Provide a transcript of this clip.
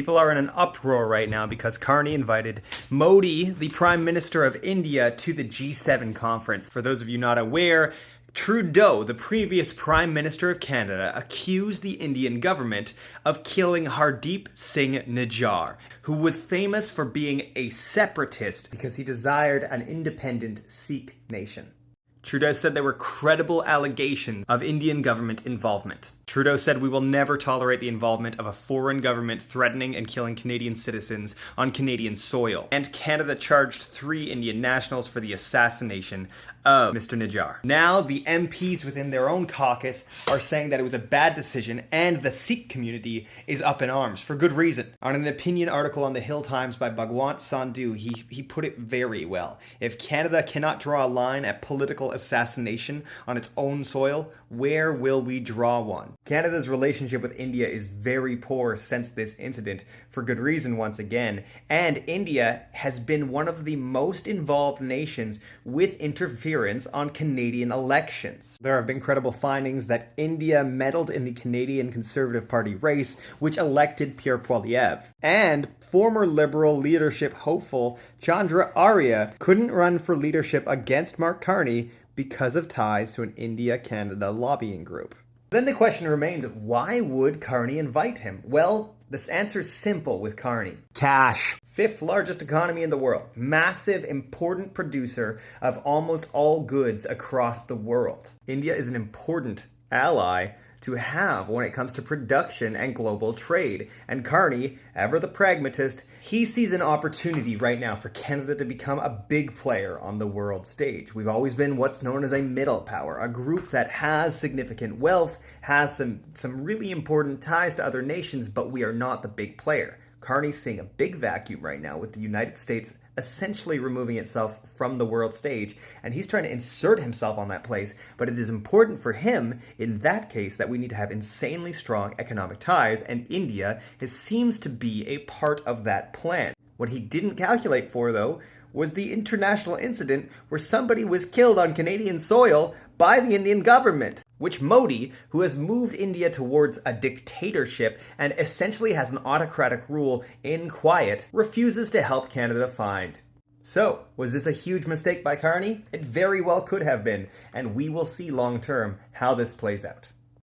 People are in an uproar right now because Carney invited Modi, the Prime Minister of India, to the G7 conference. For those of you not aware, Trudeau, the previous Prime Minister of Canada, accused the Indian government of killing Hardeep Singh Nijjar, who was famous for being a separatist because he desired an independent Sikh nation. Trudeau said there were credible allegations of Indian government involvement. Trudeau said we will never tolerate the involvement of a foreign government threatening and killing Canadian citizens on Canadian soil. And Canada charged 3 Indian nationals for the assassination of Mr. Nijjar. Now, the MPs within their own caucus are saying that it was a bad decision, and the Sikh community is up in arms for good reason. On an opinion article on the Hill Times by Bhagwant Sandhu, he put it very well. If Canada cannot draw a line at political assassination on its own soil, where will we draw one? Canada's relationship with India is very poor since this incident, for good reason once again, and India has been one of the most involved nations with interference on Canadian elections. There have been credible findings that India meddled in the Canadian Conservative Party race, which elected Pierre Poilievre. And former Liberal leadership hopeful Chandra Arya couldn't run for leadership against Mark Carney because of ties to an India-Canada lobbying group. Then the question remains, why would Carney invite him? Well, this answer's simple with Carney. Cash. 5th largest economy in the world. Massive, important producer of almost all goods across the world. India is an important ally to have when it comes to production and global trade. And Carney, ever the pragmatist, he sees an opportunity right now for Canada to become a big player on the world stage. We've always been what's known as a middle power, a group that has significant wealth, has some really important ties to other nations, but we are not the big player. Carney's seeing a big vacuum right now with the United States essentially removing itself from the world stage, and he's trying to insert himself on that place, but it is important for him in that case that we need to have insanely strong economic ties, and India seems to be a part of that plan. What he didn't calculate for, though, was the international incident where somebody was killed on Canadian soil by the Indian government, which Modi, who has moved India towards a dictatorship and essentially has an autocratic rule in quiet, refuses to help Canada find. So, was this a huge mistake by Carney? It very well could have been, and we will see long term how this plays out.